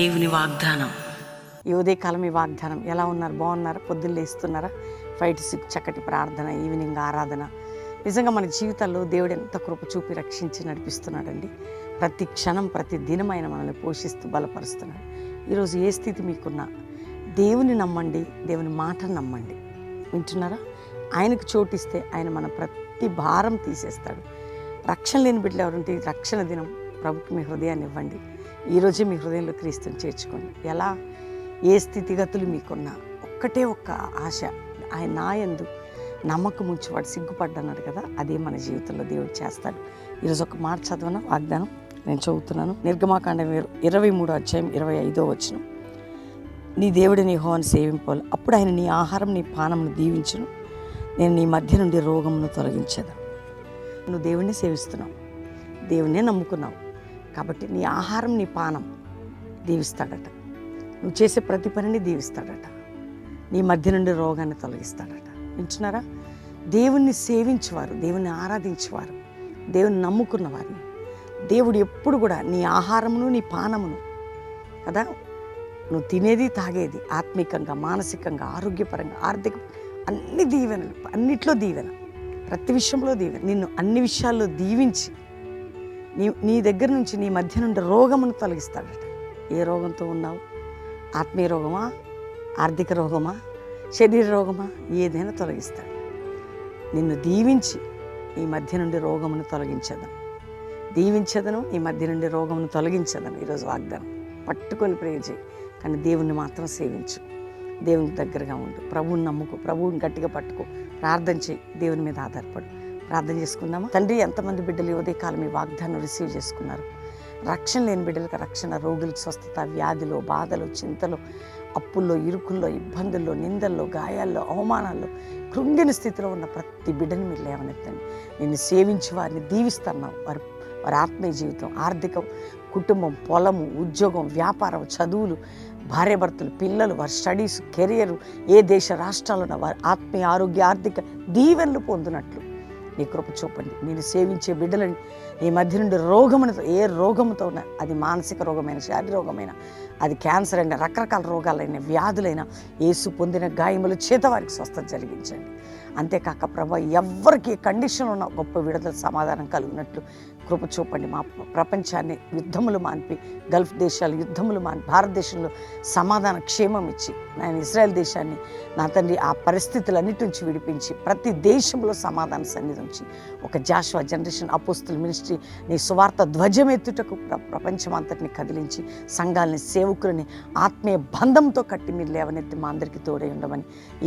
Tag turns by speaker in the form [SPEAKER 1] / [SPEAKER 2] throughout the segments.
[SPEAKER 1] దేవుని వాగ్దానం.
[SPEAKER 2] ఈ ఉదయకాలం ఈ వాగ్దానం ఎలా ఉన్నారు? బాగున్నారా? పొద్దున్న లేస్తున్నారా? 5 to 6 చక్కటి ప్రార్థన, ఈవినింగ్ ఆరాధన. నిజంగా మన జీవితాల్లో దేవుడు ఎంత కృప చూపి రక్షించి నడిపిస్తున్నాడండి. ప్రతి క్షణం ప్రతి దినం ఆయన మనల్ని పోషిస్తూ బలపరుస్తున్నాడు. ఈరోజు ఏ స్థితి మీకున్నా దేవుని నమ్మండి, దేవుని మాటను నమ్మండి. వింటున్నారా? ఆయనకు చోటిస్తే ఆయన మన ప్రతి భారం తీసేస్తాడు. రక్షణ లేని బిడ్డలు ఎవరుంటే రక్షణ దినం ప్రభుకి మీ హృదయాన్ని ఇవ్వండి. ఈరోజే మీ హృదయంలో క్రీస్తుని చేర్చుకోండి. ఎలా ఏ స్థితిగతులు మీకున్నా ఒక్కటే ఒక్క ఆశ, ఆయన నా యందు నమ్మకం ఉంచేవాడు సిగ్గుపడ్డన్నాడు కదా, అదే మన జీవితంలో దేవుడు చేస్తాడు. ఈరోజు ఒక మాట చదవన వాగ్దానం నేను చదువుతున్నాను. నిర్గమాకాండం 23వ అధ్యాయం 25వ వచనం. నీ దేవుడిని యెహోవాను సేవింపాలి, అప్పుడు ఆయన నీ ఆహారం నీ పానమును దీవించును, నేను నీ మధ్య నుండి రోగమును తొలగించేదా. నువ్వు దేవుణ్ణి సేవిస్తున్నావు, దేవుణ్ణే నమ్ముకున్నావు కాబట్టి నీ ఆహారం నీ పానం దీవిస్తాడట. నువ్వు చేసే ప్రతి పనిని దీవిస్తాడట. నీ మధ్య నుండి రోగాన్ని తొలగిస్తాడట. వింటున్నారా? దేవుణ్ణి సేవించేవారు, దేవుణ్ణి ఆరాధించేవారు, దేవుని నమ్ముకున్న వారిని దేవుడు ఎప్పుడు కూడా నీ ఆహారమును నీ పానమును కదా, నువ్వు తినేది తాగేది ఆత్మికంగా మానసికంగా ఆరోగ్యపరంగా ఆర్థిక అన్ని దీవెనలు, అన్నిట్లో దీవెన, ప్రతి విషయంలో దీవెన, నిన్ను అన్ని విషయాల్లో దీవించి నీ దగ్గర నుంచి నీ మధ్య నుండి రోగమును తొలగిస్తాడట. ఏ రోగంతో ఉన్నావు? ఆత్మీయ రోగమా, ఆర్థిక రోగమా, శరీర రోగమా, ఏదైనా తొలగిస్తాడు. నిన్ను దీవించి నీ మధ్య నుండి రోగమును తొలగించదను, దీవించదను, నీ మధ్య నుండి రోగమును తొలగించదను. ఈరోజు వాగ్దానం పట్టుకొని ప్రే చేయి, కానీ దేవుణ్ణి మాత్రం సేవించు. దేవునికి దగ్గరగా ఉండు, ప్రభువుని నమ్ముకో, ప్రభువుని గట్టిగా పట్టుకో, ప్రార్థన చేయి, దేవుని మీద ఆధారపడు. ప్రార్థన చేసుకుందామా? తండ్రి, ఎంతమంది బిడ్డలు ఈ ఉదయకాలం ఈ వాగ్దానం రిసీవ్ చేసుకున్నారు? రక్షణ లేని బిడ్డలకు రక్షణ, రోగులకు స్వస్థత, వ్యాధిలో బాధలు చింతలు అప్పుల్లో ఇరుకుల్లో ఇబ్బందుల్లో నిందల్లో గాయాల్లో అవమానాల్లో కృంగిన స్థితిలో ఉన్న ప్రతి బిడ్డని మీరు లేవనెత్తండి. నిన్ను సేవించి వారిని దీవిస్తున్నావు. వారి ఆత్మీయ జీవితం, ఆర్థికం, కుటుంబం, పొలము, ఉద్యోగం, వ్యాపారం, చదువులు, భార్యాభర్తలు, పిల్లలు, వారి స్టడీస్, కెరియర్, ఏ దేశ రాష్ట్రాల్లో ఉన్న వారి ఆత్మీయ ఆరోగ్య ఆర్థిక దీవెనలు పొందినట్లు నీ కృప చూపండి. నేను సేవించే బిడ్డలని నీ మధ్య నుండి రోగమునతో, ఏ రోగముతో ఉన్నా, అది మానసిక రోగమైన, శారీరక రోగమైన, అది క్యాన్సర్ అయినా, రకరకాల రోగాలైన, వ్యాధులైనా, యేసు పొందిన గాయముల చేత వారికి స్వస్థత జరిగించండి. అంతేకాక ప్రభా, ఎవరికి కండిషన్లో ఉన్న గొప్ప విడుదల సమాధానం కలిగినట్లు కృప చూపండి. మా ప్రపంచాన్ని యుద్ధములు మాన్పి, గల్ఫ్ దేశాలు యుద్ధములు మాన్పి, భారతదేశంలో సమాధాన క్షేమం ఇచ్చి, నేను ఇజ్రాయెల్ దేశాన్ని నా తండ్రి ఆ పరిస్థితులన్నిటి నుంచి విడిపించి, ప్రతి దేశంలో సమాధాన సన్నిధి ఉంచి, ఒక జాషువా జనరేషన్ అపోస్తుల మినిస్ట్రీ నీ సువార్త ధ్వజమెత్తుటకు ప్రపంచం అంతటిని కదిలించి, సంఘాలని, సేవకులని ఆత్మీయ బంధంతో కట్టి మీరు లేవనెత్తి మా అందరికీ తోడై ఉండమని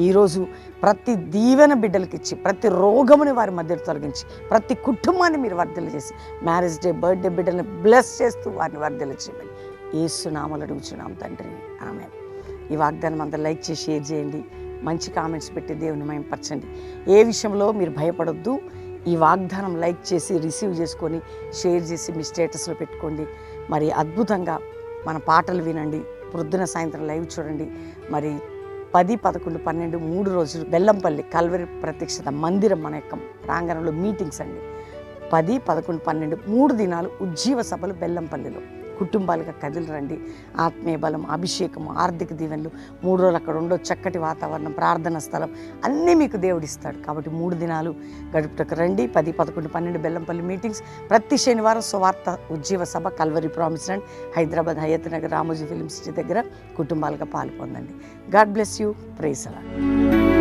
[SPEAKER 2] ఈరోజు ప్రతి దీవెన బిడ్డలకి ఇచ్చి, ప్రతి రోగముని వారి మధ్యలో తొలగించి, ప్రతి కుటుంబాన్ని మీరు వర్ధలు చేసి, మ్యారేజ్ డే, బర్త్డే బిడ్డల్ని బ్లెస్ చేస్తూ వారిని వర్ధలు చేయమని యేసు నామములో అడుగుచున్నాం తండ్రి, ఆమేన్. ఈ వాగ్దానం అందరూ లైక్ చేసి షేర్ చేయండి, మంచి కామెంట్స్ పెట్టి దేవుని మహిమపరచండి. ఏ విషయంలో మీరు భయపడొద్దు. ఈ వాగ్దానం లైక్ చేసి రిసీవ్ చేసుకొని షేర్ చేసి మీ స్టేటస్లో పెట్టుకోండి. మరి అద్భుతంగా మన పాటలు వినండి, ప్రొద్దున సాయంత్రం లైవ్ చూడండి. మరి 10, 11, 12 3 రోజులు బెల్లంపల్లి కల్వరి ప్రత్యక్షత మందిరం మన యొక్క ప్రాంగణంలో మీటింగ్స్ అండి. 10, 11, 12 3 దినాలు ఉజ్జీవ సభలు బెల్లంపల్లిలో కుటుంబాలుగా కదిలి రండి. ఆత్మీయ బలం, అభిషేకము, ఆర్థిక దీవెనలు 3 రోజులు అక్కడ ఉండో, చక్కటి వాతావరణం, ప్రార్థన స్థలం అన్నీ మీకు దేవుడిస్తాడు. కాబట్టి 3 దినాలు గడుపుటకు రండి. 10, 11, 12 బెల్లంపల్లి మీటింగ్స్. ప్రతి శనివారం సువార్త ఉజ్జీవ సభ Calvary promise land, Hyderabad Hayat Nagar Ramoji film city దగ్గర కుటుంబాలుగా పాల్పొందండి. God bless you. ప్రైజ్ అలాడ్.